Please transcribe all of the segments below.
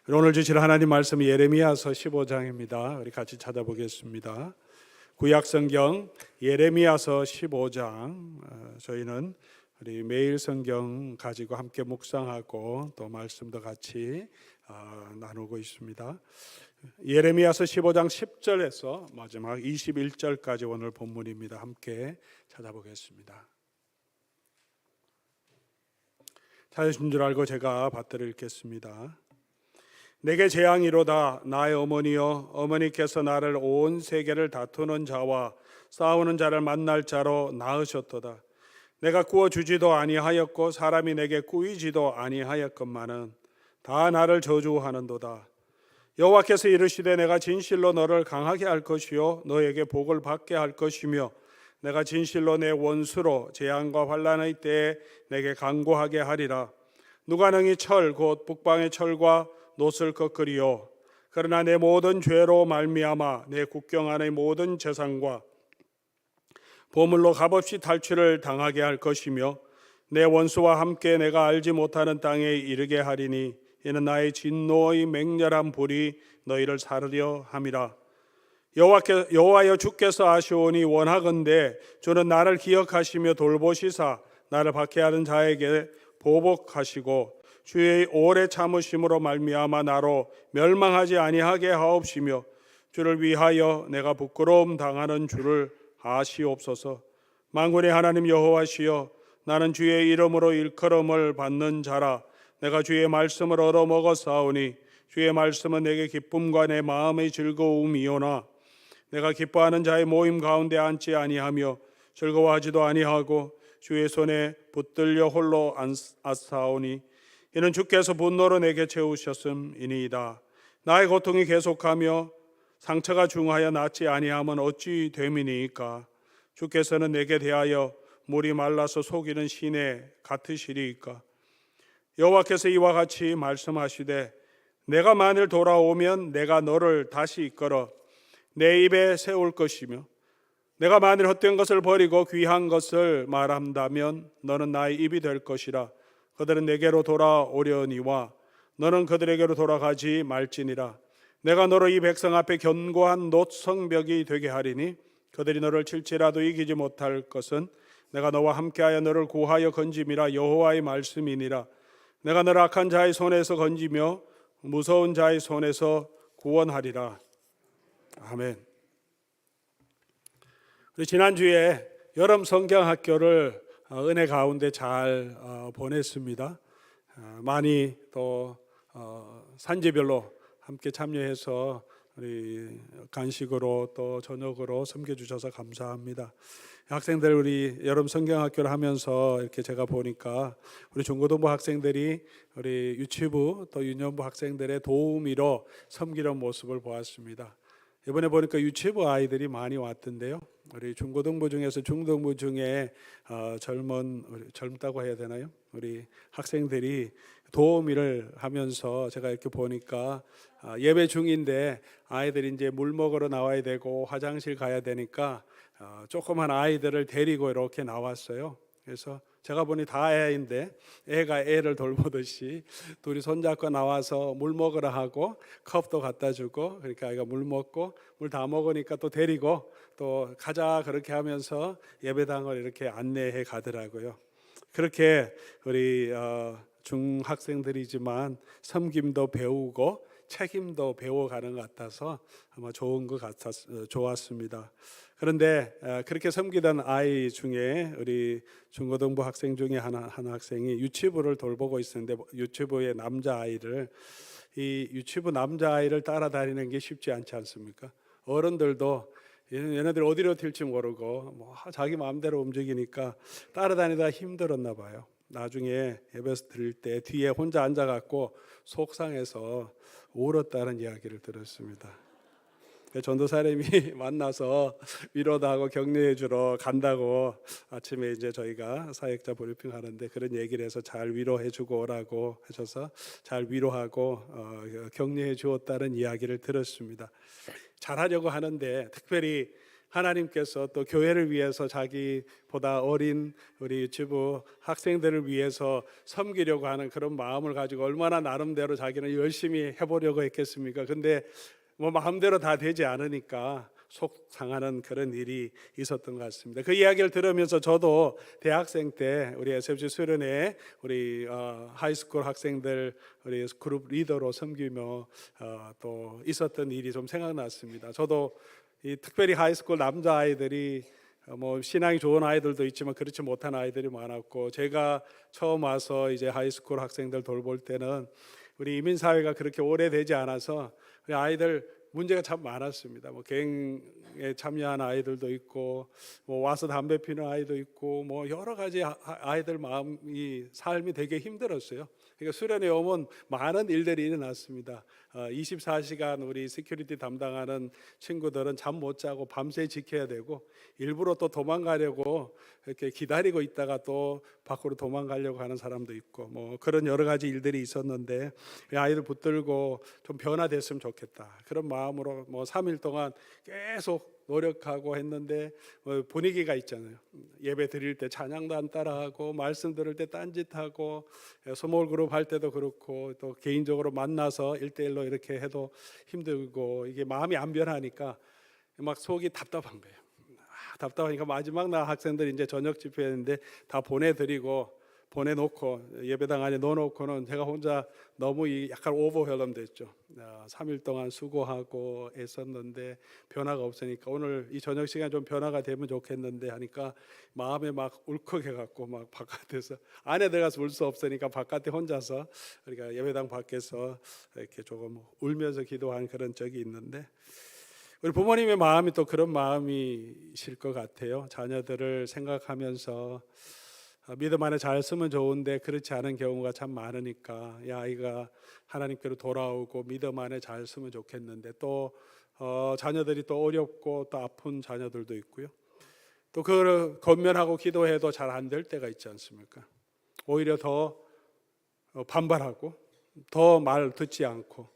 오늘 주실 하나님 말씀 예레미야서 15장입니다. 우리 같이 찾아보겠습니다. 구약성경 예레미야서 15장. 저희는 우리 매일 성경 가지고 함께 묵상하고 또 말씀도 같이 나누고 있습니다. 예레미야서 15장 10절에서 마지막 21절까지 오늘 본문입니다. 함께 찾아보겠습니다. 찾으신 줄 알고 제가 받들어 읽겠습니다. 내게 재앙이로다. 나의 어머니여, 어머니께서 나를 온 세계를 다투는 자와 싸우는 자를 만날 자로 낳으셨도다. 내가 구워주지도 아니하였고 사람이 내게 꾸이지도 아니하였건만은 다 나를 저주하는도다. 여호와께서 이르시되 내가 진실로 너를 강하게 할 것이요 너에게 복을 받게 할 것이며 내가 진실로 내 원수로 재앙과 환난의 때에 내게 강구하게 하리라. 누가 능히 철 곧 북방의 철과 놋을 꺾으리요. 그러나 내 모든 죄로 말미암아 내 국경 안의 모든 재산과 보물로 값없이 탈취를 당하게 할 것이며 내 원수와 함께 내가 알지 못하는 땅에 이르게 하리니 이는 나의 진노의 맹렬한 불이 너희를 사르려 함이라. 여호와여 주께서 아시오니 원하건대 주는 나를 기억하시며 돌보시사 나를 박해하는 자에게 보복하시고 주의 오래 참으심으로 말미암아 나로 멸망하지 아니하게 하옵시며 주를 위하여 내가 부끄러움 당하는 줄을 아시옵소서. 만군의 하나님 여호와시여, 나는 주의 이름으로 일컬음을 받는 자라. 내가 주의 말씀을 얻어먹어 싸우니 주의 말씀은 내게 기쁨과 내 마음의 즐거움이오나 내가 기뻐하는 자의 모임 가운데 앉지 아니하며 즐거워하지도 아니하고 주의 손에 붙들려 홀로 앉사오니 이는 주께서 분노로 내게 채우셨음이니이다. 나의 고통이 계속하며 상처가 중하여 낫지 아니하면 어찌 됨이니이까. 주께서는 내게 대하여 물이 말라서 속이는 시내 같으시리이까. 여호와께서 이와 같이 말씀하시되 내가 만일 돌아오면 내가 너를 다시 이끌어 내 입에 세울 것이며 내가 만일 헛된 것을 버리고 귀한 것을 말한다면 너는 나의 입이 될 것이라. 그들은 내게로 돌아오려니와 너는 그들에게로 돌아가지 말지니라. 내가 너로 이 백성 앞에 견고한 놋성벽이 되게 하리니 그들이 너를 칠지라도 이기지 못할 것은 내가 너와 함께하여 너를 구하여 건짐이라. 여호와의 말씀이니라. 내가 너를 악한 자의 손에서 건지며 무서운 자의 손에서 구원하리라. 아멘. 우리 지난주에 여름 성경학교를 은혜 가운데 잘 보냈습니다. 많이 또 산지별로 함께 참여해서 우리 간식으로 또 저녁으로 섬겨주셔서 감사합니다. 학생들 우리 여름 성경학교를 하면서 이렇게 제가 보니까 우리 중고등부 학생들이 우리 유치부 또 유년부 학생들의 도우미로 섬기는 모습을 보았습니다. 이번에 보니까 유치부 아이들이 많이 왔던데요. 우리 중고등부 중에서 중등부 중에 젊다고 해야 되나요? 우리 학생들이 도우미를 하면서 제가 이렇게 보니까 예배 중인데 아이들이 이제 물 먹으러 나와야 되고 화장실 가야 되니까 조그만 아이들을 데리고 이렇게 나왔어요. 그래서 제가 보니 다 애인데 애가 애를 돌보듯이 둘이 손잡고 나와서 물 먹으라 하고 컵도 갖다 주고 그러니까 아이가 물 먹고 물 다 먹으니까 또 데리고 또 가자 그렇게 하면서 예배당을 이렇게 안내해 가더라고요. 그렇게 우리 중학생들이지만 섬김도 배우고 책임도 배워가는 것 같아서 아마 좋은 것 좋았습니다. 그런데 그렇게 섬기던 아이 중에 우리 중고등부 학생 중에 한 학생이 유치부를 돌보고 있었는데 유치부의 남자아이를 이 유치부 남자아이를 따라다니는 게 쉽지 않지 않습니까? 어른들도 얘네들 어디로 튈지 모르고 뭐 자기 마음대로 움직이니까 따라다니다 힘들었나 봐요. 나중에 예배에서 들을 때 뒤에 혼자 앉아갖고 속상해서 울었다는 이야기를 들었습니다. 전도사님이 만나서 위로도 하고 격려해 주러 간다고 아침에 이제 저희가 사역자 브리핑 하는데 그런 얘기를 해서 잘 위로해 주고 오라고 하셔서 잘 위로하고 격려해 주었다는 이야기를 들었습니다. 잘하려고 하는데 특별히 하나님께서 또 교회를 위해서 자기보다 어린 우리 유치부 학생들을 위해서 섬기려고 하는 그런 마음을 가지고 얼마나 나름대로 자기는 열심히 해보려고 했겠습니까? 근데 뭐 마음대로 다 되지 않으니까 속 상하는 그런 일이 있었던 것 같습니다. 그 이야기를 들으면서 저도 대학생 때 우리 SFC 수련회 우리 하이스쿨 학생들 우리 그룹 리더로 섬기며 또 있었던 일이 좀 생각났습니다. 저도 특별히 하이스쿨 남자 아이들이 뭐 신앙이 좋은 아이들도 있지만 그렇지 못한 아이들이 많았고, 제가 처음 와서 이제 하이스쿨 학생들 돌볼 때는 우리 이민 사회가 그렇게 오래되지 않아서 우리 아이들 문제가 참 많았습니다. 뭐 갱에 참여한 아이들도 있고, 뭐 와서 담배 피는 아이도 있고, 뭐 여러 가지 아이들 마음이 삶이 되게 힘들었어요. 그러니까 수련회 오면 많은 일들이 일어났습니다. 24시간 우리 시큐리티 담당하는 친구들은 잠 못 자고 밤새 지켜야 되고, 일부러 또 도망가려고 이렇게 기다리고 있다가 또 밖으로 도망가려고 하는 사람도 있고, 뭐 그런 여러 가지 일들이 있었는데 아이들 붙들고 좀 변화됐으면 좋겠다, 그런 마음으로 뭐 3일 동안 계속 노력하고 했는데 분위기가 있잖아요. 예배 드릴 때 찬양도 안 따라하고, 말씀 들을 때 딴짓하고, 스몰 그룹 할 때도 그렇고, 또 개인적으로 만나서 1대1로 이렇게 해도 힘들고, 이게 마음이 안 변하니까 막 속이 답답한 거예요. 답답하니까 마지막 날 학생들 이제 저녁 집회했는데 다 보내놓고 예배당 안에 넣어놓고는 제가 혼자 너무 약간 오버웰럼 됐죠. 3일 동안 수고하고 애썼는데 변화가 없으니까 오늘 이 저녁 시간 좀 변화가 되면 좋겠는데 하니까 마음에 막 울컥해갖고 막 바깥에서, 안에 들어가서 울 수 없으니까 바깥에 혼자서 우리가 예배당 밖에서 이렇게 조금 울면서 기도한 그런 적이 있는데, 우리 부모님의 마음이 또 그런 마음이실 것 같아요. 자녀들을 생각하면서 믿음 안에 잘 쓰면 좋은데 그렇지 않은 경우가 참 많으니까 이 아이가 하나님께로 돌아오고 믿음 안에 잘 쓰면 좋겠는데, 또 자녀들이 또 어렵고 또 아픈 자녀들도 있고요. 또 그걸 권면하고 기도해도 잘 안 될 때가 있지 않습니까? 오히려 더 반발하고 더 말 듣지 않고,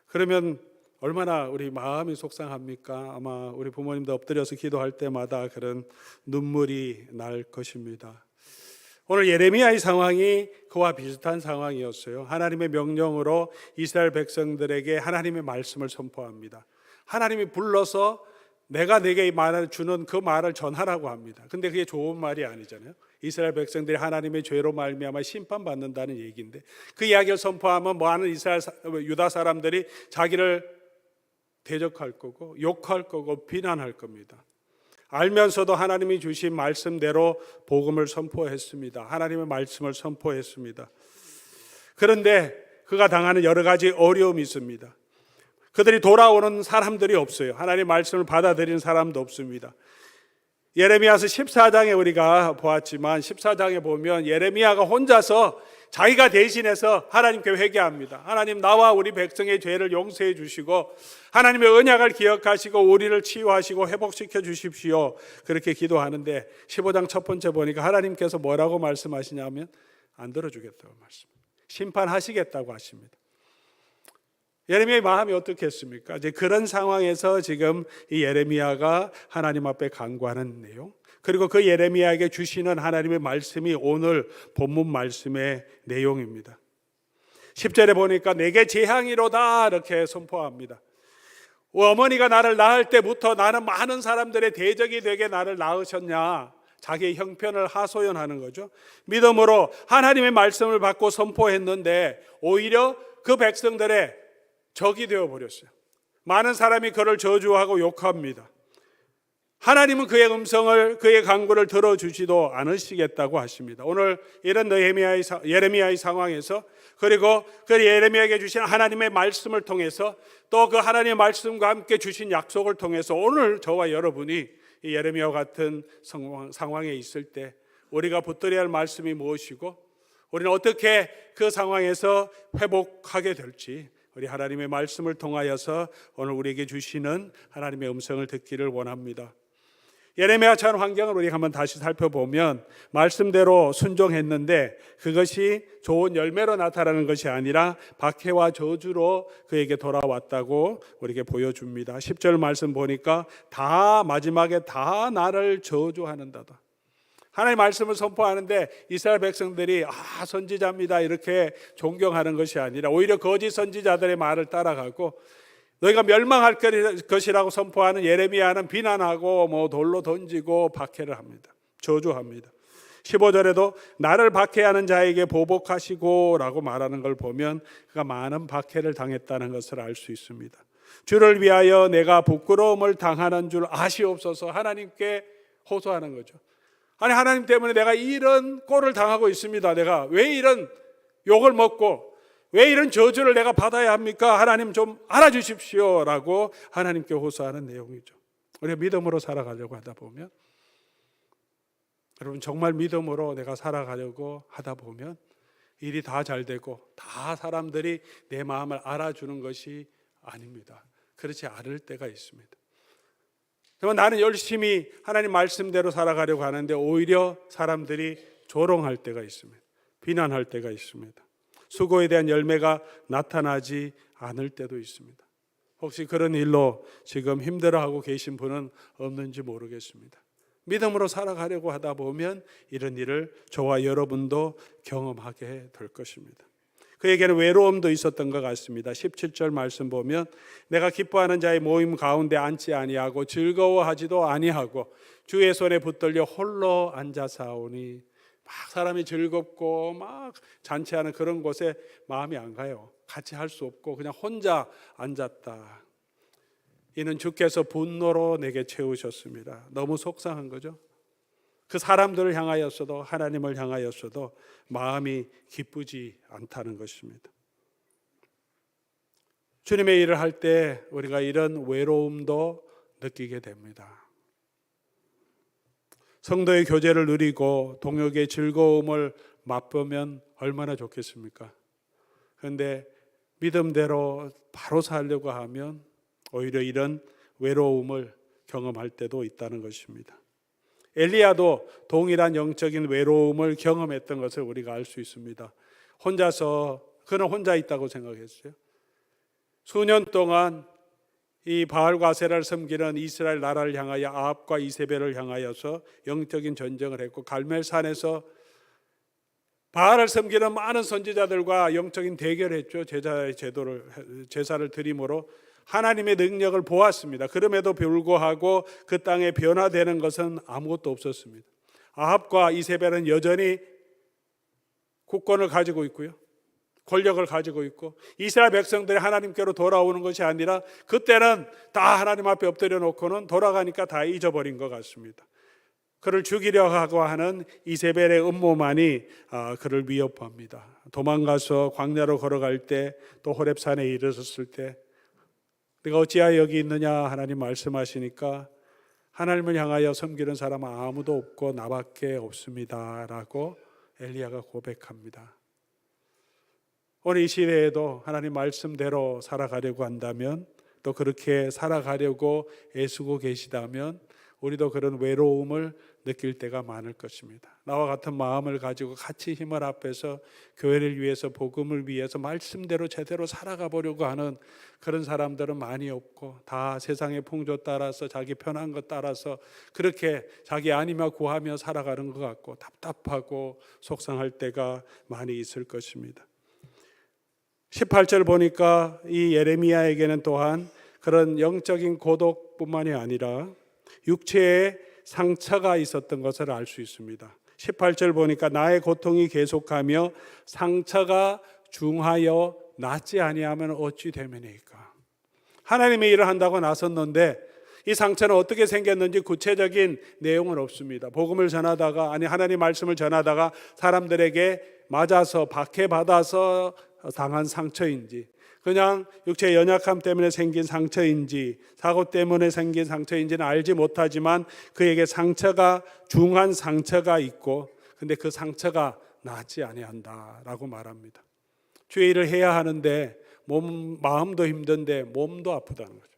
그러면 얼마나 우리 마음이 속상합니까? 아마 우리 부모님도 엎드려서 기도할 때마다 그런 눈물이 날 것입니다. 오늘 예레미야의 상황이 그와 비슷한 상황이었어요. 하나님의 명령으로 이스라엘 백성들에게 하나님의 말씀을 선포합니다. 하나님이 불러서 내가 내게 이 말을 주는 그 말을 전하라고 합니다. 근데 그게 좋은 말이 아니잖아요. 이스라엘 백성들이 하나님의 죄로 말미암아 심판받는다는 얘기인데, 그 이야기를 선포하면 많은 유다 사람들이 자기를 대적할 거고 욕할 거고 비난할 겁니다. 알면서도 하나님이 주신 말씀대로 복음을 선포했습니다. 하나님의 말씀을 선포했습니다. 그런데 그가 당하는 여러 가지 어려움이 있습니다. 그들이 돌아오는 사람들이 없어요. 하나님의 말씀을 받아들이는 사람도 없습니다. 예레미야서 14장에 우리가 보았지만 14장에 보면 예레미야가 혼자서 자기가 대신해서 하나님께 회개합니다. 하나님, 나와 우리 백성의 죄를 용서해 주시고 하나님의 언약을 기억하시고 우리를 치유하시고 회복시켜 주십시오. 그렇게 기도하는데 15장 첫 번째 보니까 하나님께서 뭐라고 말씀하시냐면 안 들어주겠다고 심판하시겠다고 하십니다. 예레미야의 마음이 어떻겠습니까? 이제 그런 상황에서 지금 이 예레미야가 하나님 앞에 간구하는 내용, 그리고 그 예레미야에게 주시는 하나님의 말씀이 오늘 본문 말씀의 내용입니다. 10절에 보니까 내게 재앙이로다 이렇게 선포합니다. 어머니가 나를 낳을 때부터 나는 많은 사람들의 대적이 되게 나를 낳으셨냐, 자기의 형편을 하소연하는 거죠. 믿음으로 하나님의 말씀을 받고 선포했는데 오히려 그 백성들의 적이 되어버렸어요. 많은 사람이 그를 저주하고 욕합니다. 하나님은 그의 음성을, 그의 간구를 들어주지도 않으시겠다고 하십니다. 오늘 이런 예레미야의 상황에서, 그리고 그 예레미야에게 주신 하나님의 말씀을 통해서, 또 그 하나님의 말씀과 함께 주신 약속을 통해서 오늘 저와 여러분이 이 예레미야와 같은 상황에 있을 때 우리가 붙들어야 할 말씀이 무엇이고 우리는 어떻게 그 상황에서 회복하게 될지, 우리 하나님의 말씀을 통하여서 오늘 우리에게 주시는 하나님의 음성을 듣기를 원합니다. 예레미야 처한 환경을 우리가 한번 다시 살펴보면 말씀대로 순종했는데 그것이 좋은 열매로 나타나는 것이 아니라 박해와 저주로 그에게 돌아왔다고 우리에게 보여줍니다. 10절 말씀 보니까 다 마지막에 다 나를 저주하는다다. 하나님의 말씀을 선포하는데 이스라엘 백성들이 선지자입니다 이렇게 존경하는 것이 아니라 오히려 거짓 선지자들의 말을 따라가고 너희가 멸망할 것이라고 선포하는 예레미야는 비난하고 돌로 던지고 박해를 합니다. 저주합니다. 15절에도 나를 박해하는 자에게 보복하시고 라고 말하는 걸 보면 그가 많은 박해를 당했다는 것을 알 수 있습니다. 주를 위하여 내가 부끄러움을 당하는 줄 아시옵소서. 하나님께 호소하는 거죠. 아니, 하나님 때문에 내가 이런 꼴을 당하고 있습니다. 내가 왜 이런 욕을 먹고 왜 이런 저주를 내가 받아야 합니까? 하나님 좀 알아주십시오 라고 하나님께 호소하는 내용이죠. 우리가 믿음으로 살아가려고 하다 보면, 여러분 정말 믿음으로 내가 살아가려고 하다 보면 일이 다 잘 되고 다 사람들이 내 마음을 알아주는 것이 아닙니다. 그렇지 않을 때가 있습니다. 나는 열심히 하나님 말씀대로 살아가려고 하는데 오히려 사람들이 조롱할 때가 있습니다. 비난할 때가 있습니다. 수고에 대한 열매가 나타나지 않을 때도 있습니다. 혹시 그런 일로 지금 힘들어하고 계신 분은 없는지 모르겠습니다. 믿음으로 살아가려고 하다 보면 이런 일을 저와 여러분도 경험하게 될 것입니다. 그에게는 외로움도 있었던 것 같습니다. 17절 말씀 보면 내가 기뻐하는 자의 모임 가운데 앉지 아니하고 즐거워하지도 아니하고 주의 손에 붙들려 홀로 앉아 사오니. 막 사람이 즐겁고 막 잔치하는 그런 곳에 마음이 안 가요. 같이 할 수 없고 그냥 혼자 앉았다. 이는 주께서 분노로 내게 채우셨습니다. 너무 속상한 거죠. 그 사람들을 향하였어도 하나님을 향하였어도 마음이 기쁘지 않다는 것입니다. 주님의 일을 할 때 우리가 이런 외로움도 느끼게 됩니다. 성도의 교제를 누리고 동역의 즐거움을 맛보면 얼마나 좋겠습니까? 그런데 믿음대로 바로 살려고 하면 오히려 이런 외로움을 경험할 때도 있다는 것입니다. 엘리야도 동일한 영적인 외로움을 경험했던 것을 우리가 알 수 있습니다. 그는 혼자 있다고 생각했어요. 수년 동안 이 바알과 아세라를 섬기는 이스라엘 나라를 향하여 아합과 이세벨을 향하여서 영적인 전쟁을 했고 갈멜산에서 바알을 섬기는 많은 선지자들과 영적인 대결을 했죠. 제사를 드림으로 하나님의 능력을 보았습니다. 그럼에도 불구하고 그 땅에 변화되는 것은 아무것도 없었습니다. 아합과 이세벨은 여전히 국권을 가지고 있고요. 권력을 가지고 있고 이스라엘 백성들이 하나님께로 돌아오는 것이 아니라 그때는 다 하나님 앞에 엎드려 놓고는 돌아가니까 다 잊어버린 것 같습니다. 그를 죽이려 하고 하는 이세벨의 음모만이 그를 위협합니다. 도망가서 광야로 걸어갈 때 또 호렙산에 이르렀을 때 내가 어찌하여 여기 있느냐 하나님 말씀하시니까 하나님을 향하여 섬기는 사람은 아무도 없고 나밖에 없습니다 라고 엘리야가 고백합니다. 오늘 이 시대에도 하나님 말씀대로 살아가려고 한다면 또 그렇게 살아가려고 애쓰고 계시다면 우리도 그런 외로움을 느낄 때가 많을 것입니다. 나와 같은 마음을 가지고 같이 힘을 합해서 교회를 위해서 복음을 위해서 말씀대로 제대로 살아가 보려고 하는 그런 사람들은 많이 없고 다 세상의 풍조 따라서 자기 편한 것 따라서 그렇게 자기 아니며 구하며 살아가는 것 같고 답답하고 속상할 때가 많이 있을 것입니다. 18절 보니까 이 예레미야에게는 또한 그런 영적인 고독뿐만이 아니라 육체의 상처가 있었던 것을 알 수 있습니다. 18절 보니까 나의 고통이 계속하며 상처가 중하여 낫지 아니하면 어찌 되매니까. 하나님의 일을 한다고 나섰는데 이 상처는 어떻게 생겼는지 구체적인 내용은 없습니다. 복음을 전하다가 하나님 말씀을 전하다가 사람들에게 맞아서 박해받아서 당한 상처인지 그냥 육체의 연약함 때문에 생긴 상처인지 사고 때문에 생긴 상처인지는 알지 못하지만 그에게 중한 상처가 있고 근데 그 상처가 낫지 아니한다라고 말합니다. 주의 일을 해야 하는데 마음도 힘든데 몸도 아프다는 거죠.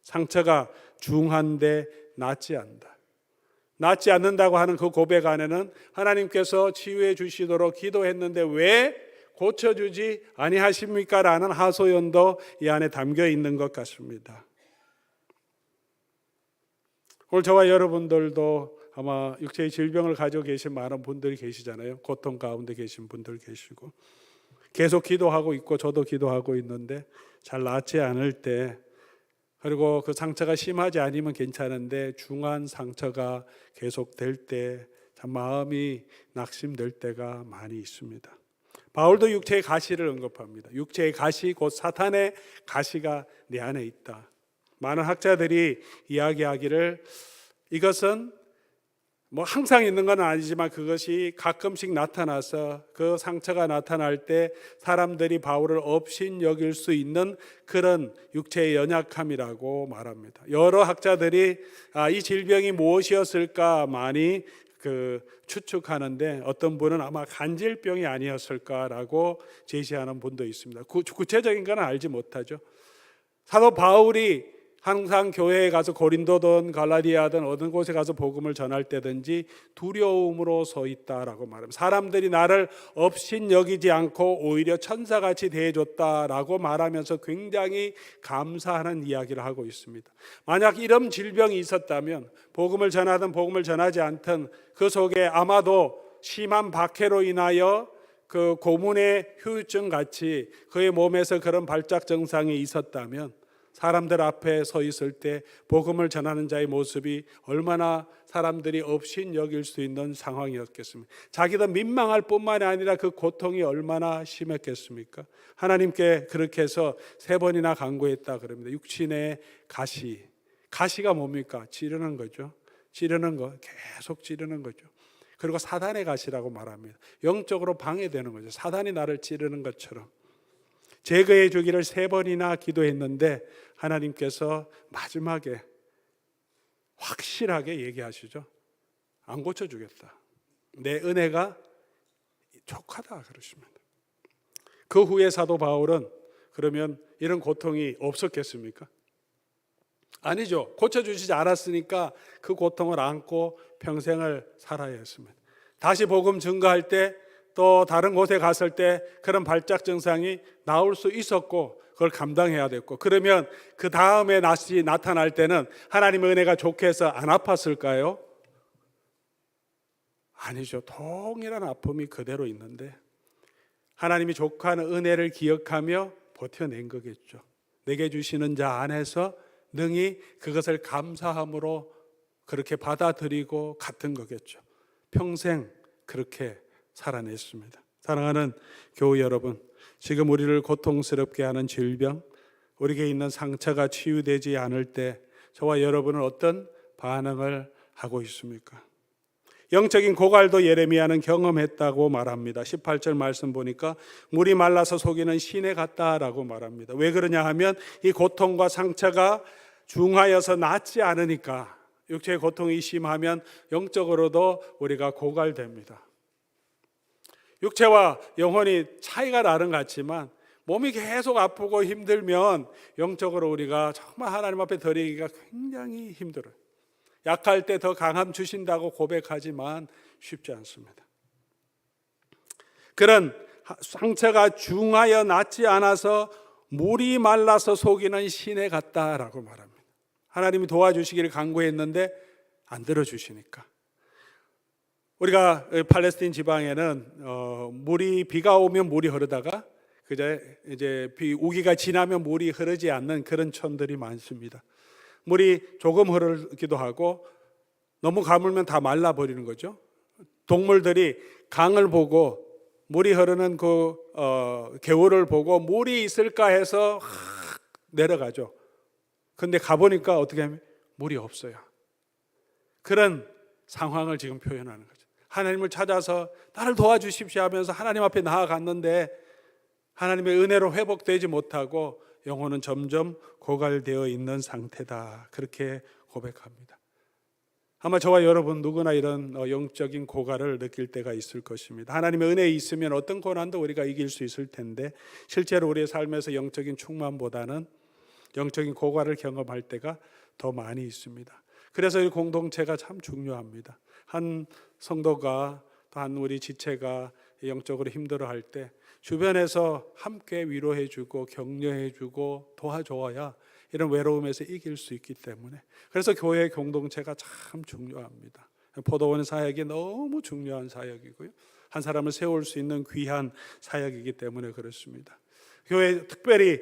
상처가 중한데 낫지 않는다. 낫지 않는다고 하는 그 고백 안에는 하나님께서 치유해 주시도록 기도했는데 왜 고쳐주지 아니하십니까? 라는 하소연도 이 안에 담겨 있는 것 같습니다. 오늘 저와 여러분들도 아마 육체의 질병을 가지고 계신 많은 분들이 계시잖아요. 고통 가운데 계신 분들 계시고 계속 기도하고 있고 저도 기도하고 있는데 잘 낫지 않을 때, 그리고 그 상처가 심하지 않으면 괜찮은데 중한 상처가 계속될 때 참 마음이 낙심될 때가 많이 있습니다. 바울도 육체의 가시를 언급합니다. 육체의 가시 곧 사탄의 가시가 내 안에 있다. 많은 학자들이 이야기하기를 이것은 뭐 항상 있는 건 아니지만 그것이 가끔씩 나타나서 그 상처가 나타날 때 사람들이 바울을 업신여길 수 있는 그런 육체의 연약함이라고 말합니다. 여러 학자들이 이 질병이 무엇이었을까 많이 추측하는데 어떤 분은 아마 간질병이 아니었을까라고 제시하는 분도 있습니다. 구체적인 건 알지 못하죠. 사도 바울이 항상 교회에 가서 고린도든 갈라디아든 어느 곳에 가서 복음을 전할 때든지 두려움으로 서 있다라고 말합니다. 사람들이 나를 업신여기지 않고 오히려 천사같이 대해줬다라고 말하면서 굉장히 감사하는 이야기를 하고 있습니다. 만약 이런 질병이 있었다면 복음을 전하든 복음을 전하지 않든 그 속에 아마도 심한 박해로 인하여 그 고문의 후유증 같이 그의 몸에서 그런 발작 증상이 있었다면 사람들 앞에 서 있을 때 복음을 전하는 자의 모습이 얼마나 사람들이 업신여길 수 있는 상황이었겠습니까? 자기도 민망할 뿐만이 아니라 그 고통이 얼마나 심했겠습니까? 하나님께 그렇게 해서 3번이나 간구했다 그럽니다. 육신의 가시가 뭡니까? 찌르는 거죠. 찌르는 거, 계속 찌르는 거죠. 그리고 사단의 가시라고 말합니다. 영적으로 방해되는 거죠. 사단이 나를 찌르는 것처럼. 제거해 주기를 3번이나 기도했는데 하나님께서 마지막에 확실하게 얘기하시죠. 안 고쳐주겠다. 내 은혜가 족하다 그러십니다. 그 후에 사도 바울은 그러면 이런 고통이 없었겠습니까? 아니죠. 고쳐주시지 않았으니까 그 고통을 안고 평생을 살아야 했습니다. 다시 복음 증거할 때 또 다른 곳에 갔을 때 그런 발작 증상이 나올 수 있었고 그걸 감당해야 됐고, 그러면 그 다음에 다시 나타날 때는 하나님의 은혜가 좋게 해서 안 아팠을까요? 아니죠. 동일한 아픔이 그대로 있는데 하나님이 족하는 은혜를 기억하며 버텨낸 거겠죠. 내게 주시는 자 안에서 능히 그것을 감사함으로 그렇게 받아들이고 같은 거겠죠. 평생 그렇게 살아냈습니다. 사랑하는 교우 여러분, 지금 우리를 고통스럽게 하는 질병, 우리에게 있는 상처가 치유되지 않을 때 저와 여러분은 어떤 반응을 하고 있습니까? 영적인 고갈도 예레미야는 경험했다고 말합니다. 18절 말씀 보니까 물이 말라서 속이는 시내 같다라고 말합니다. 왜 그러냐 하면 이 고통과 상처가 중하여서 낫지 않으니까, 육체의 고통이 심하면 영적으로도 우리가 고갈됩니다. 육체와 영혼이 차이가 나는 것 같지만 몸이 계속 아프고 힘들면 영적으로 우리가 정말 하나님 앞에 드리기가 굉장히 힘들어요. 약할 때 더 강함 주신다고 고백하지만 쉽지 않습니다. 그런 상처가 중하여 낫지 않아서 물이 말라서 속이는 시내 같다라고 말합니다. 하나님이 도와주시기를 간구했는데 안 들어주시니까. 우리가 팔레스틴 지방에는 비가 오면 물이 흐르다가 이제 우기가 지나면 물이 흐르지 않는 그런 촌들이 많습니다. 물이 조금 흐르기도 하고 너무 가물면 다 말라버리는 거죠. 동물들이 강을 보고 물이 흐르는 그 개울을 보고 물이 있을까 해서 내려가죠. 근데 가보니까 어떻게 하면 물이 없어요. 그런 상황을 지금 표현하는 거죠. 하나님을 찾아서 나를 도와주십시오 하면서 하나님 앞에 나아갔는데 하나님의 은혜로 회복되지 못하고 영혼은 점점 고갈되어 있는 상태다. 그렇게 고백합니다. 아마 저와 여러분 누구나 이런 영적인 고갈을 느낄 때가 있을 것입니다. 하나님의 은혜에 있으면 어떤 고난도 우리가 이길 수 있을 텐데 실제로 우리의 삶에서 영적인 충만보다는 영적인 고갈을 경험할 때가 더 많이 있습니다. 그래서 이 공동체가 참 중요합니다. 한 성도가 또 한 우리 지체가 영적으로 힘들어할 때 주변에서 함께 위로해주고 격려해주고 도와줘야 이런 외로움에서 이길 수 있기 때문에, 그래서 교회 공동체가 참 중요합니다. 포도원 사역이 너무 중요한 사역이고요, 한 사람을 세울 수 있는 귀한 사역이기 때문에 그렇습니다. 교회 특별히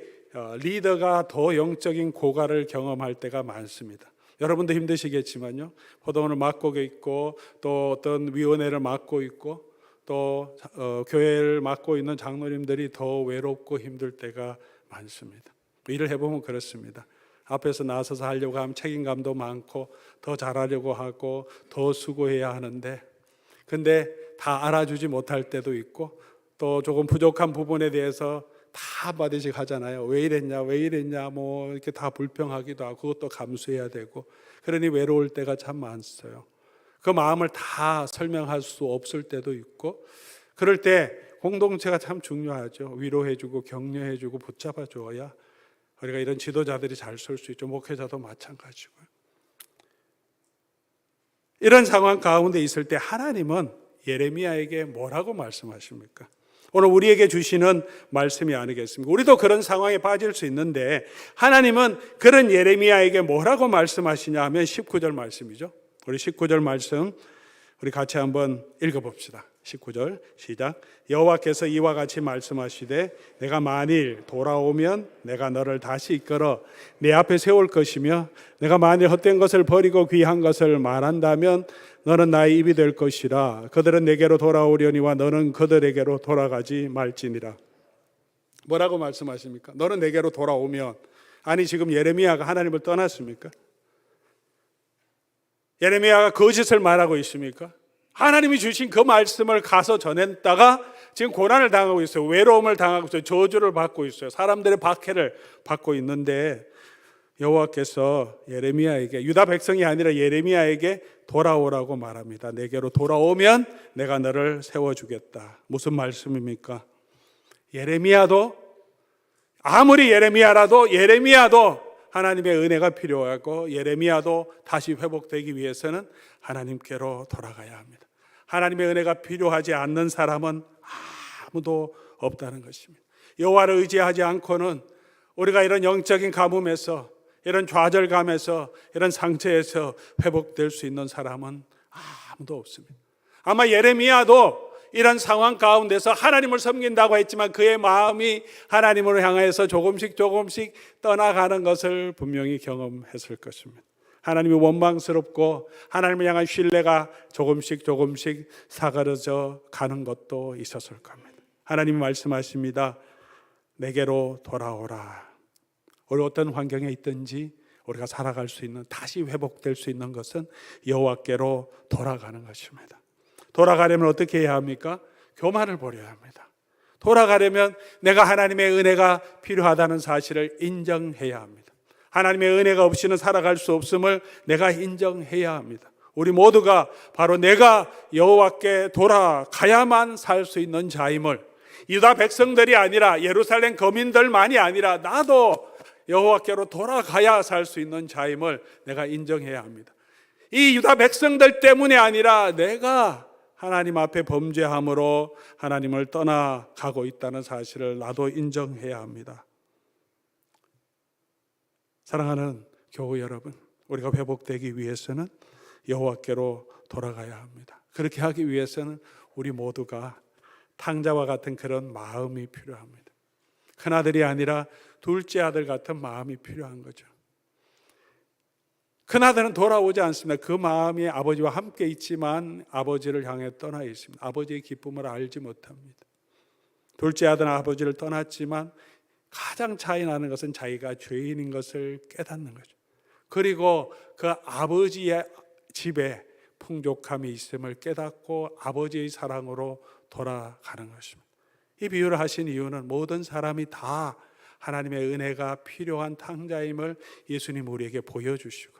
리더가 더 영적인 고갈을 경험할 때가 많습니다. 여러분도 힘드시겠지만요, 포도원을 맡고 있고 또 어떤 위원회를 맡고 있고 또 교회를 맡고 있는 장로님들이 더 외롭고 힘들 때가 많습니다. 일을 해보면 그렇습니다. 앞에서 나서서 하려고 하면 책임감도 많고 더 잘하려고 하고 더 수고해야 하는데, 근데 다 알아주지 못할 때도 있고 또 조금 부족한 부분에 대해서 다 한마디씩 하잖아요. 왜 이랬냐 뭐 이렇게 다 불평하기도 하고 그것도 감수해야 되고, 그러니 외로울 때가 참 많어요. 그 마음을 다 설명할 수 없을 때도 있고, 그럴 때 공동체가 참 중요하죠. 위로해주고 격려해주고 붙잡아줘야 우리가 이런 지도자들이 잘 설 수 있죠. 목회자도 마찬가지고요. 이런 상황 가운데 있을 때 하나님은 예레미야에게 뭐라고 말씀하십니까? 오늘 우리에게 주시는 말씀이 아니겠습니까? 우리도 그런 상황에 빠질 수 있는데 하나님은 그런 예레미야에게 뭐라고 말씀하시냐 하면 19절 말씀이죠. 우리 19절 말씀 우리 같이 한번 읽어봅시다. 19절 시작. 여호와께서 이와 같이 말씀하시되 내가 만일 돌아오면 내가 너를 다시 이끌어 내 앞에 세울 것이며 내가 만일 헛된 것을 버리고 귀한 것을 말한다면 너는 나의 입이 될 것이라. 그들은 내게로 돌아오려니와 너는 그들에게로 돌아가지 말지니라. 뭐라고 말씀하십니까? 너는 내게로 돌아오면, 아니 지금 예레미야가 하나님을 떠났습니까? 예레미야가 거짓을 말하고 있습니까? 하나님이 주신 그 말씀을 가서 전했다가 지금 고난을 당하고 있어요. 외로움을 당하고 있어요. 저주를 받고 있어요. 사람들의 박해를 받고 있는데 여호와께서 예레미야에게, 유다 백성이 아니라 예레미야에게 돌아오라고 말합니다. 내게로 돌아오면 내가 너를 세워주겠다. 무슨 말씀입니까? 예레미야도, 아무리 예레미야라도 하나님의 은혜가 필요하고 예레미야도 다시 회복되기 위해서는 하나님께로 돌아가야 합니다. 하나님의 은혜가 필요하지 않는 사람은 아무도 없다는 것입니다. 여호와를 의지하지 않고는 우리가 이런 영적인 가뭄에서, 이런 좌절감에서, 이런 상처에서 회복될 수 있는 사람은 아무도 없습니다. 아마 예레미야도 이런 상황 가운데서 하나님을 섬긴다고 했지만 그의 마음이 하나님을 향해서 조금씩 떠나가는 것을 분명히 경험했을 것입니다. 하나님이 원망스럽고 하나님을 향한 신뢰가 조금씩 사그러져 가는 것도 있었을 겁니다. 하나님이 말씀하십니다. 내게로 돌아오라. 우리 어떤 환경에 있든지 우리가 살아갈 수 있는, 다시 회복될 수 있는 것은 여호와께로 돌아가는 것입니다. 돌아가려면 어떻게 해야 합니까? 교만을 버려야 합니다. 돌아가려면 내가 하나님의 은혜가 필요하다는 사실을 인정해야 합니다. 하나님의 은혜가 없이는 살아갈 수 없음을 내가 인정해야 합니다. 우리 모두가 바로 내가 여호와께 돌아가야만 살 수 있는 자임을, 유다 백성들이 아니라 예루살렘 거민들만이 아니라 나도 여호와께로 돌아가야 살 수 있는 자임을 내가 인정해야 합니다. 이 유다 백성들 때문에 아니라 내가 하나님 앞에 범죄함으로 하나님을 떠나가고 있다는 사실을 나도 인정해야 합니다. 사랑하는 교우 여러분, 우리가 회복되기 위해서는 여호와께로 돌아가야 합니다. 그렇게 하기 위해서는 우리 모두가 탕자와 같은 그런 마음이 필요합니다. 큰아들이 아니라 둘째 아들 같은 마음이 필요한 거죠. 큰아들은 돌아오지 않습니다. 그 마음이 아버지와 함께 있지만 아버지를 향해 떠나 있습니다. 아버지의 기쁨을 알지 못합니다. 둘째 아들은 아버지를 떠났지만 가장 차이 나는 것은 자기가 죄인인 것을 깨닫는 거죠. 그리고 그 아버지의 집에 풍족함이 있음을 깨닫고 아버지의 사랑으로 돌아가는 것입니다. 이 비유를 하신 이유는 모든 사람이 다 하나님의 은혜가 필요한 탕자임을 예수님 우리에게 보여주시고,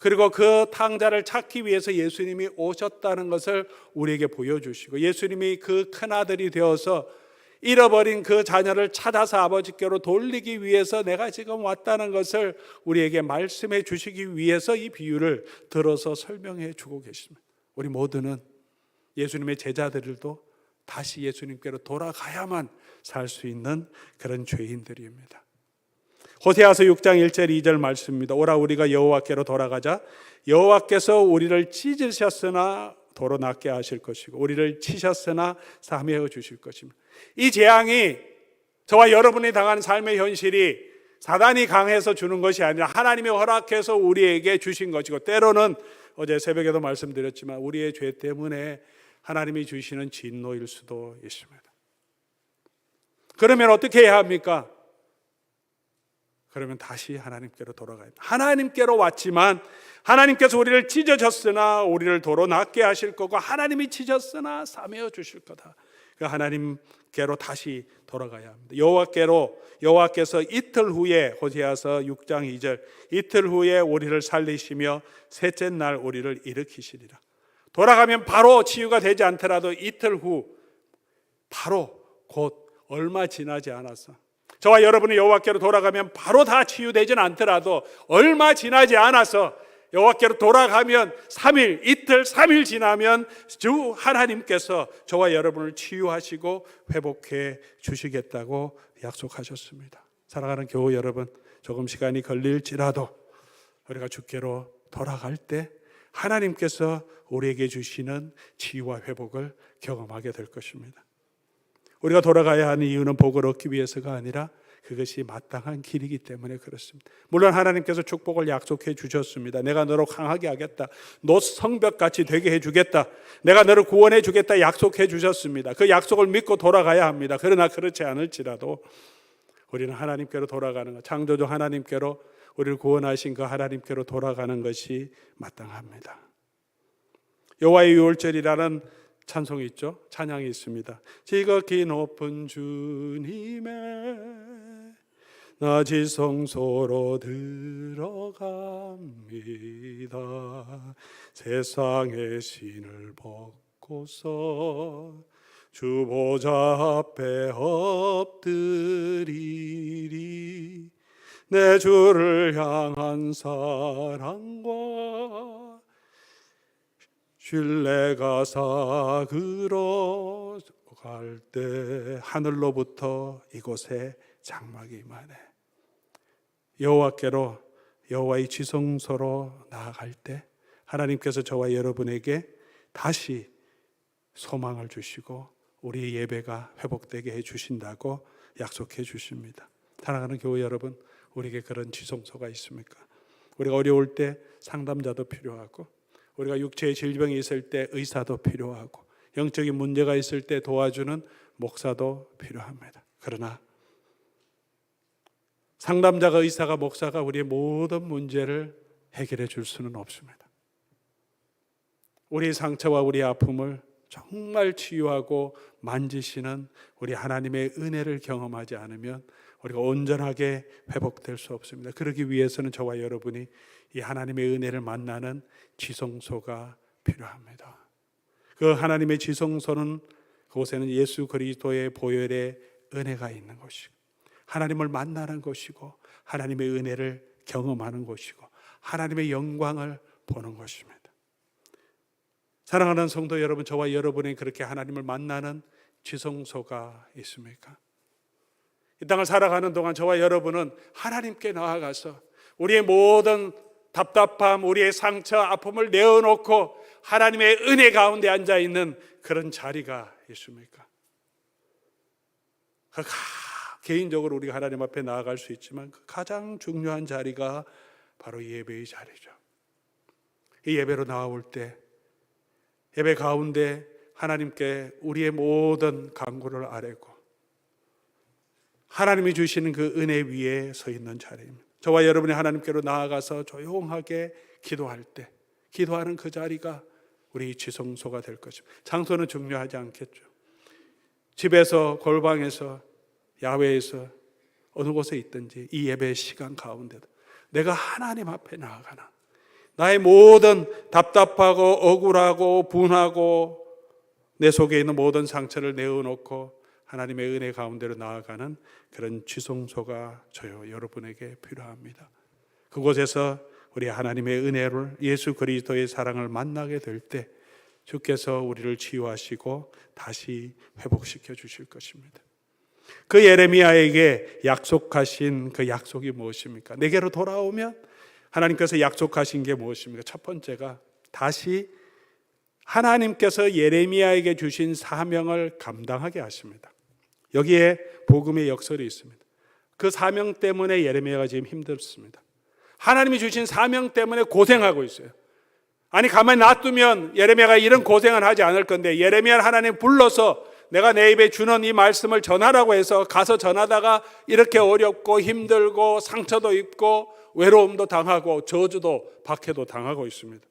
그리고 그 탕자를 찾기 위해서 예수님이 오셨다는 것을 우리에게 보여주시고, 예수님이 그 큰아들이 되어서 잃어버린 그 자녀를 찾아서 아버지께로 돌리기 위해서 내가 지금 왔다는 것을 우리에게 말씀해 주시기 위해서 이 비유를 들어서 설명해 주고 계십니다. 우리 모두는 예수님의 제자들도 다시 예수님께로 돌아가야만 살 수 있는 그런 죄인들입니다. 호세아서 6장 1절 2절 말씀입니다. 오라 우리가 여호와께로 돌아가자. 여호와께서 우리를 찢으셨으나 도로 낫게 하실 것이고 우리를 치셨으나 사매어 주실 것입니다. 이 재앙이 저와 여러분이 당하는 삶의 현실이 사단이 강해서 주는 것이 아니라 하나님이 허락해서 우리에게 주신 것이고, 때로는 어제 새벽에도 말씀드렸지만 우리의 죄 때문에 하나님이 주시는 진노일 수도 있습니다. 그러면 어떻게 해야 합니까? 그러면 다시 하나님께로 돌아가야 합니다. 하나님께로 왔지만 하나님께서 우리를 찢어졌으나 우리를 도로 낫게 하실 거고 하나님이 찢었으나 사매어 주실 거다. 그 하나님께로 다시 돌아가야 합니다. 여호와께서 이틀 후에, 호세아서 6장 2절, 이틀 후에 우리를 살리시며 셋째 날 우리를 일으키시리라. 돌아가면 바로 치유가 되지 않더라도 이틀 후 바로 곧 얼마 지나지 않아서, 저와 여러분이 여호와께로 돌아가면 바로 다 치유되지는 않더라도 얼마 지나지 않아서 여호와께로 돌아가면 3일, 이틀, 3일 지나면 주 하나님께서 저와 여러분을 치유하시고 회복해 주시겠다고 약속하셨습니다. 사랑하는 교우 여러분, 조금 시간이 걸릴지라도 우리가 주께로 돌아갈 때 하나님께서 우리에게 주시는 치유와 회복을 경험하게 될 것입니다. 우리가 돌아가야 하는 이유는 복을 얻기 위해서가 아니라 그것이 마땅한 길이기 때문에 그렇습니다. 물론 하나님께서 축복을 약속해 주셨습니다. 내가 너를 강하게 하겠다, 너 성벽같이 되게 해주겠다, 내가 너를 구원해 주겠다 약속해 주셨습니다. 그 약속을 믿고 돌아가야 합니다. 그러나 그렇지 않을지라도 우리는 하나님께로 돌아가는 것, 창조주 하나님께로, 우리를 구원하신 그 하나님께로 돌아가는 것이 마땅합니다. 여호와의 유월절이라는 찬송이 있죠. 찬양이 있습니다. 지극히 높은 주님의 나 지성소로 들어갑니다. 세상의 신을 벗고서 주 보좌 앞에 엎드리리. 내 주를 향한 사랑과 신뢰가 사그러 갈 때 하늘로부터 이곳에 장막이 임하네. 여호와께로, 여호와의 지성소로 나아갈 때 하나님께서 저와 여러분에게 다시 소망을 주시고 우리의 예배가 회복되게 해주신다고 약속해 주십니다. 사랑하는 교회 여러분, 우리에게 그런 지성소가 있습니까? 우리가 어려울 때 상담자도 필요하고, 우리가 육체의 질병이 있을 때 의사도 필요하고, 영적인 문제가 있을 때 도와주는 목사도 필요합니다. 그러나 상담자가, 의사가, 목사가 우리의 모든 문제를 해결해 줄 수는 없습니다. 우리의 상처와 우리의 아픔을 정말 치유하고 만지시는 우리 하나님의 은혜를 경험하지 않으면 우리가 온전하게 회복될 수 없습니다. 그러기 위해서는 저와 여러분이 이 하나님의 은혜를 만나는 지성소가 필요합니다. 그 하나님의 지성소는, 그곳에는 예수 그리스도의 보혈의 은혜가 있는 곳이고, 하나님을 만나는 곳이고, 하나님의 은혜를 경험하는 곳이고, 하나님의 영광을 보는 곳입니다. 사랑하는 성도 여러분, 저와 여러분이 그렇게 하나님을 만나는 지성소가 있습니까? 이 땅을 살아가는 동안 저와 여러분은 하나님께 나아가서 우리의 모든 답답함, 우리의 상처, 아픔을 내어놓고 하나님의 은혜 가운데 앉아있는 그런 자리가 있습니까? 개인적으로 우리가 하나님 앞에 나아갈 수 있지만 그 가장 중요한 자리가 바로 예배의 자리죠. 이 예배로 나올 때, 예배 가운데 하나님께 우리의 모든 간구를 아뢰고 하나님이 주시는 그 은혜 위에 서 있는 자리입니다. 저와 여러분이 하나님께로 나아가서 조용하게 기도할 때, 기도하는 그 자리가 우리 지성소가 될 것입니다. 장소는 중요하지 않겠죠. 집에서, 골방에서, 야외에서, 어느 곳에 있든지 이 예배 시간 가운데도 내가 하나님 앞에 나아가나, 나의 모든 답답하고 억울하고 분하고 내 속에 있는 모든 상처를 내어놓고 하나님의 은혜 가운데로 나아가는 그런 지성소가 저요 여러분에게 필요합니다. 그곳에서 우리 하나님의 은혜를, 예수 그리스도의 사랑을 만나게 될 때 주께서 우리를 치유하시고 다시 회복시켜 주실 것입니다. 그 예레미야에게 약속하신 그 약속이 무엇입니까? 내게로 돌아오면 하나님께서 약속하신 게 무엇입니까? 첫 번째가 다시 하나님께서 예레미야에게 주신 사명을 감당하게 하십니다. 여기에 복음의 역설이 있습니다. 그 사명 때문에 예레미야가 지금 힘들습니다. 하나님이 주신 사명 때문에 고생하고 있어요. 아니 가만히 놔두면 예레미야가 이런 고생을 하지 않을 건데, 예레미야를 하나님 불러서 내가 내 입에 주는 이 말씀을 전하라고 해서 가서 전하다가 이렇게 어렵고 힘들고 상처도 입고 외로움도 당하고 저주도 박해도 당하고 있습니다.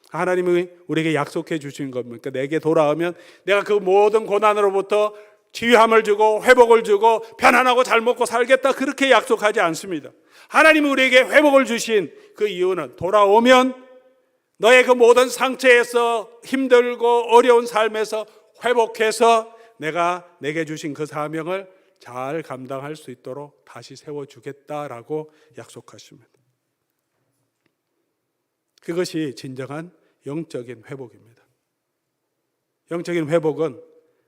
하나님이 우리에게 약속해 주신 겁니까? 내게 돌아오면 내가 그 모든 고난으로부터 치유함을 주고 회복을 주고 편안하고 잘 먹고 살겠다, 그렇게 약속하지 않습니다. 하나님이 우리에게 회복을 주신 그 이유는 돌아오면 너의 그 모든 상처에서, 힘들고 어려운 삶에서 회복해서 내가 내게 주신 그 사명을 잘 감당할 수 있도록 다시 세워주겠다라고 약속하십니다. 그것이 진정한 영적인 회복입니다. 영적인 회복은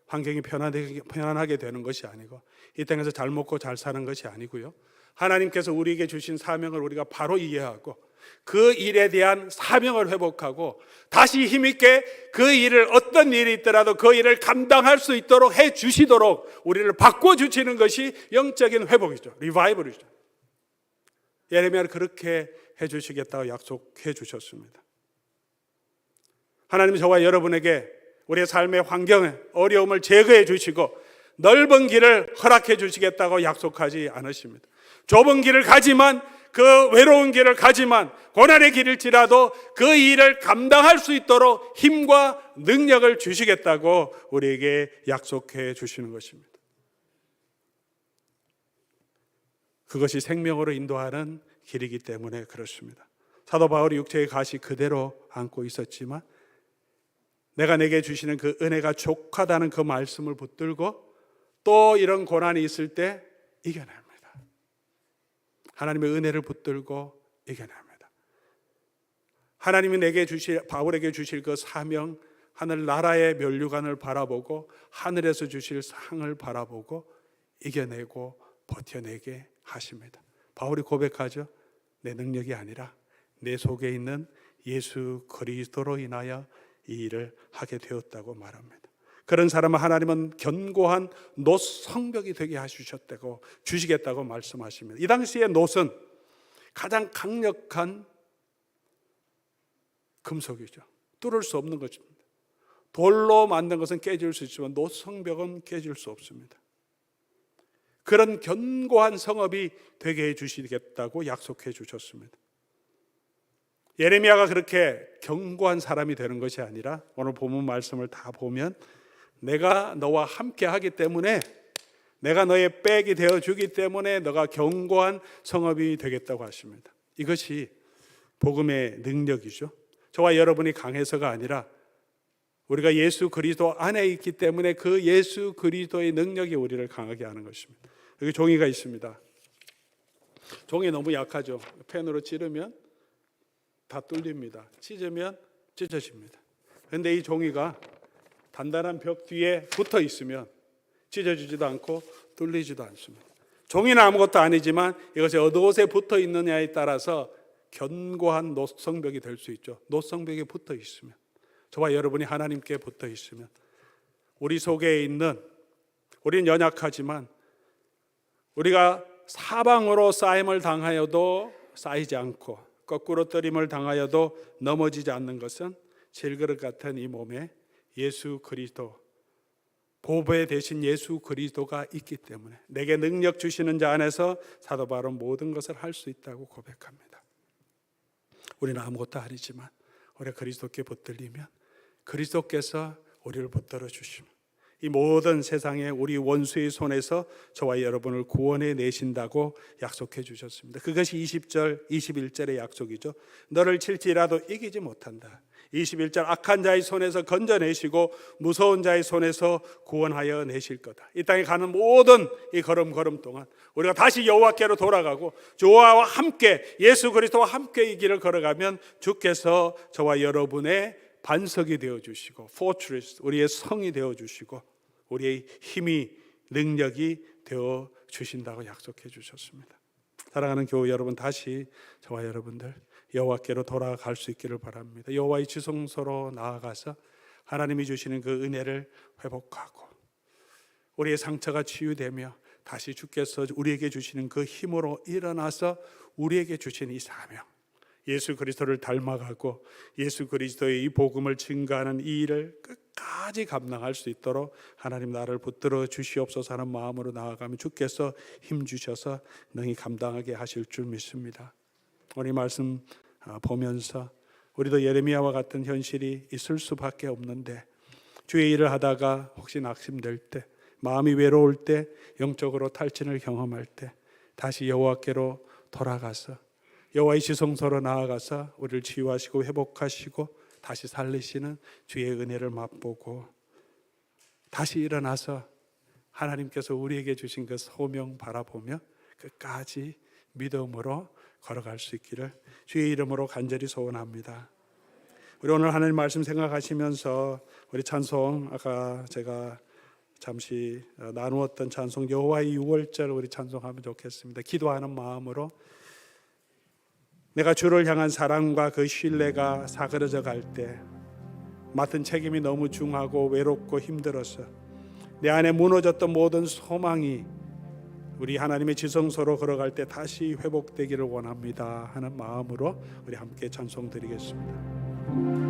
환경이 편안하게 되는 것이 아니고 이 땅에서 잘 먹고 잘 사는 것이 아니고요, 하나님께서 우리에게 주신 사명을 우리가 바로 이해하고 그 일에 대한 사명을 회복하고 다시 힘있게 그 일을, 어떤 일이 있더라도 그 일을 감당할 수 있도록 해 주시도록 우리를 바꿔주시는 것이 영적인 회복이죠. 리바이벌이죠. 예레미야를 그렇게 해 주시겠다고 약속해 주셨습니다. 하나님은 저와 여러분에게 우리의 삶의 환경에 어려움을 제거해 주시고 넓은 길을 허락해 주시겠다고 약속하지 않으십니다. 좁은 길을 가지만, 그 외로운 길을 가지만, 고난의 길일지라도 그 일을 감당할 수 있도록 힘과 능력을 주시겠다고 우리에게 약속해 주시는 것입니다. 그것이 생명으로 인도하는 길이기 때문에 그렇습니다. 사도 바울이 육체의 가시 그대로 안고 있었지만 내가 내게 주시는 그 은혜가 족하다는 그 말씀을 붙들고 또 이런 고난이 있을 때 이겨냅니다. 하나님의 은혜를 붙들고 이겨냅니다. 하나님이 바울에게 주실 그 사명, 하늘나라의 면류관을 바라보고 하늘에서 주실 상을 바라보고 이겨내고 버텨내게 하십니다. 바울이 고백하죠. 내 능력이 아니라 내 속에 있는 예수 그리스도로 인하여 이 일을 하게 되었다고 말합니다. 그런 사람은 하나님은 견고한 놋 성벽이 되게 주시겠다고 말씀하십니다. 이 당시의 놋은 가장 강력한 금속이죠. 뚫을 수 없는 것입니다. 돌로 만든 것은 깨질 수 있지만 놋 성벽은 깨질 수 없습니다. 그런 견고한 성읍이 되게 해 주시겠다고 약속해 주셨습니다. 예레미야가 그렇게 견고한 사람이 되는 것이 아니라 오늘 본문 말씀을 다 보면 내가 너와 함께 하기 때문에, 내가 너의 백이 되어주기 때문에 너가 견고한 성읍이 되겠다고 하십니다. 이것이 복음의 능력이죠. 저와 여러분이 강해서가 아니라 우리가 예수 그리스도 안에 있기 때문에 그 예수 그리스도의 능력이 우리를 강하게 하는 것입니다. 여기 종이가 있습니다. 종이 너무 약하죠. 펜으로 찌르면 다 뚫립니다. 찢으면 찢어집니다. 그런데 이 종이가 단단한 벽 뒤에 붙어 있으면 찢어지지도 않고 뚫리지도 않습니다. 종이는 아무것도 아니지만 이것이 어디에 붙어 있느냐에 따라서 견고한 놋성벽이 될 수 있죠. 놋성벽에 붙어 있으면, 저와 여러분이 하나님께 붙어 있으면 우리 속에 있는, 우리는 연약하지만 우리가 사방으로 쌓임을 당하여도 쌓이지 않고 거꾸로 뜨림을 당하여도 넘어지지 않는 것은 질그릇 같은 이 몸에 예수 그리스도, 보배 대신 예수 그리스도가 있기 때문에 내게 능력 주시는 자 안에서 사도 바울은 모든 것을 할 수 있다고 고백합니다. 우리는 아무것도 아니지만 우리가 그리스도께 붙들리면 그리스도께서 우리를 붙들어 주시면 이 모든 세상에 우리 원수의 손에서 저와 여러분을 구원해 내신다고 약속해 주셨습니다. 그것이 20절, 21절의 약속이죠. 너를 칠지라도 이기지 못한다. 21절 악한 자의 손에서 건져내시고 무서운 자의 손에서 구원하여 내실 거다. 이 땅에 가는 모든 이 걸음 동안 우리가 다시 여호와께로 돌아가고 주와 함께 예수 그리스도와 함께 이 길을 걸어가면 주께서 저와 여러분의 반석이 되어주시고 포트리스, 우리의 성이 되어주시고 우리의 힘이 능력이 되어주신다고 약속해 주셨습니다. 사랑하는 교우 여러분, 다시 저와 여러분들 여호와께로 돌아갈 수 있기를 바랍니다. 여호와의 지성소로 나아가서 하나님이 주시는 그 은혜를 회복하고 우리의 상처가 치유되며 다시 주께서 우리에게 주시는 그 힘으로 일어나서 우리에게 주신 이 사명, 예수 그리스도를 닮아가고 예수 그리스도의 이 복음을 증거하는 이 일을 끝까지 감당할 수 있도록 하나님 나를 붙들어 주시옵소서 하는 마음으로 나아가면 주께서 힘 주셔서 능히 감당하게 하실 줄 믿습니다. 우리 말씀 보면서 우리도 예레미야와 같은 현실이 있을 수밖에 없는데, 주의 일을 하다가 혹시 낙심될 때, 마음이 외로울 때, 영적으로 탈진을 경험할 때 다시 여호와께로 돌아가서 여호와의 지성소로 나아가서 우리를 치유하시고 회복하시고 다시 살리시는 주의 은혜를 맛보고 다시 일어나서 하나님께서 우리에게 주신 그 소명 바라보며 끝까지 믿음으로 걸어갈 수 있기를 주의 이름으로 간절히 소원합니다. 우리 오늘 하나님 말씀 생각하시면서 우리 찬송, 아까 제가 잠시 나누었던 찬송 여호와의 6월절 우리 찬송하면 좋겠습니다. 기도하는 마음으로 내가 주를 향한 사랑과 그 신뢰가 사그러져 갈 때, 맡은 책임이 너무 중하고 외롭고 힘들어서 내 안에 무너졌던 모든 소망이 우리 하나님의 지성소로 걸어갈 때 다시 회복되기를 원합니다 하는 마음으로 우리 함께 찬송 드리겠습니다.